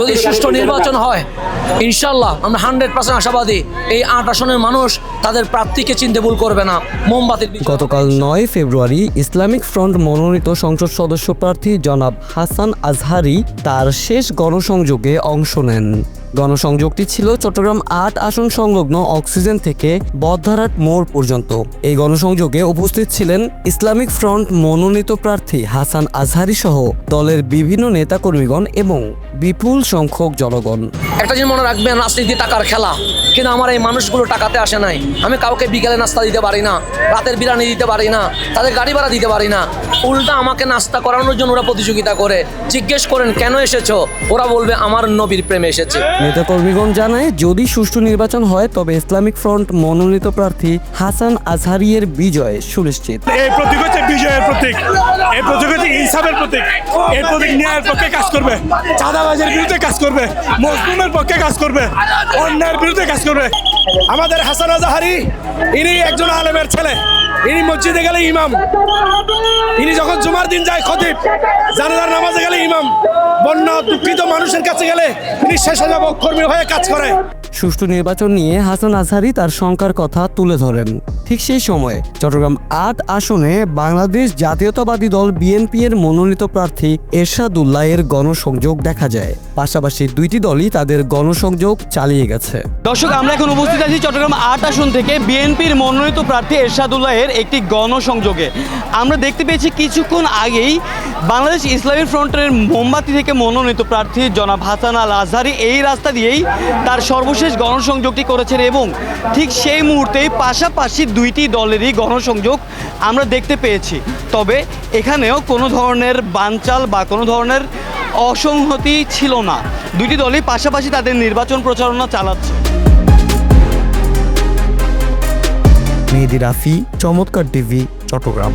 যদি সুষ্ঠু নির্বাচন হয় ইনশাল্লাহ আমরা 100% আশাবাদী এই 8 আসনের মানুষ তাদের প্রার্থীকে চিনতে ভুল করবে না। মোমবাতির গতকাল 9 ফেব্রুয়ারি ইসলামিক ফ্রন্ট মনোনীত সংসদ সদস্য প্রার্থী জনাব হাসান আজহারি তার শেষ গণসংযোগে অংশ নেন। গণসংযোগটি ছিল চট্টগ্রাম 8 আসন সংলগ্ন অক্সিজেন থেকে বদ্ধহাট মোড় পর্যন্ত। এই গণসংযোগে উপস্থিত ছিলেন ইসলামিক ফ্রন্ট মনোনীত প্রার্থী হাসান আজহারি সহ দলের বিভিন্ন নেতাকর্মীগণ এবং বিপুল সংখ্যক জনগণ। একটা জিনিস মনে রাখবেন, রাজনীতি টাকার খেলা, কিন্তু আমার এই মানুষগুলো টাকাতে আসে নাই। আমি কাউকে বিকেলে নাস্তা দিতে পারি না, রাতের বিরিয়ানি দিতে পারি না, তাদের গাড়ি ভাড়া দিতে পারি না। উল্টা আমাকে নাস্তা করানোর জন্য ওরা প্রতিযোগিতা করে। জিজ্ঞেস করেন কেন এসেছো, ওরা বলবে আমার নবীর প্রেমে এসেছে। নেতাকর্মীগণ জানায় যদি সুষ্ঠু নির্বাচন হয় তবে ইসলামিক ফ্রন্ট মনোনীত প্রার্থী হাসান আজহারিয়ের বিজয় সুনিশ্চিত। এই প্রতীক হচ্ছে বিজয়ের প্রতীক, এই প্রতীক হচ্ছে ইনসাফের প্রতীক, এই প্রতীক ন্যায়ের পক্ষে কাজ করবে, চাঁদাবাজের বিরুদ্ধে কাজ করবে, মজলুমের পক্ষে কাজ করবে, অন্যায়ের বিরুদ্ধে কাজ করবে। আমাদের হাসান আজহারি ইনি একজন আলেমের ছেলে, ইনি মসজিদে গেলে ইমাম, ইনি যখন জুমার দিন যায় খতিব, জানাজার নামাজে গেলে ইমাম, বন্যা দুঃখিত মানুষের কাছে গেলে তিনি স্বেচ্ছাসেবক কর্মী হয়ে কাজ করে। সুষ্ঠু নির্বাচন নিয়ে হাসান আজহারি তার শঙ্কার কথা তুলে ধরেন। ঠিক সেই সময়ে চট্টগ্রাম 8 আসনে বাংলাদেশ জাতীয়তাবাদী দল বিএনপি এর মনোনীত প্রার্থী এরশাদুল্লাহ এর গণসংযোগ দেখা যায়। পাশাপাশি দুইটি দলই তাদের গণসংযোগ চালিয়ে গেছে। দর্শক, আমরা এখন উপস্থিত আছি চট্টগ্রাম 8 আসন থেকে বিএনপির মনোনীত প্রার্থী এরশাদুল্লাহ এর একটি গণসংযোগে। আমরা দেখতে পেয়েছি কিছুক্ষণ আগেই বাংলাদেশ ইসলামী ফ্রন্টের মোমবাতি থেকে মনোনীত প্রার্থী জনাব হাসান আল আজহারি এই রাস্তা দিয়েই তার সর্বশেষ গণসংযোগটি করেছেন এবং ঠিক সেই মুহূর্তেই পাশাপাশি দুইটি দলেরই গণসংযোগ আমরা দেখতে পেয়েছি। তবে এখানেও কোনো ধরনের বানচাল বা কোনো ধরনের অসংহতি ছিল না। দুইটি দলই পাশাপাশি তাদের নির্বাচন প্রচারণা চালাচ্ছে। মেহেদি রাফি, চমৎকার টিভি, চট্টগ্রাম।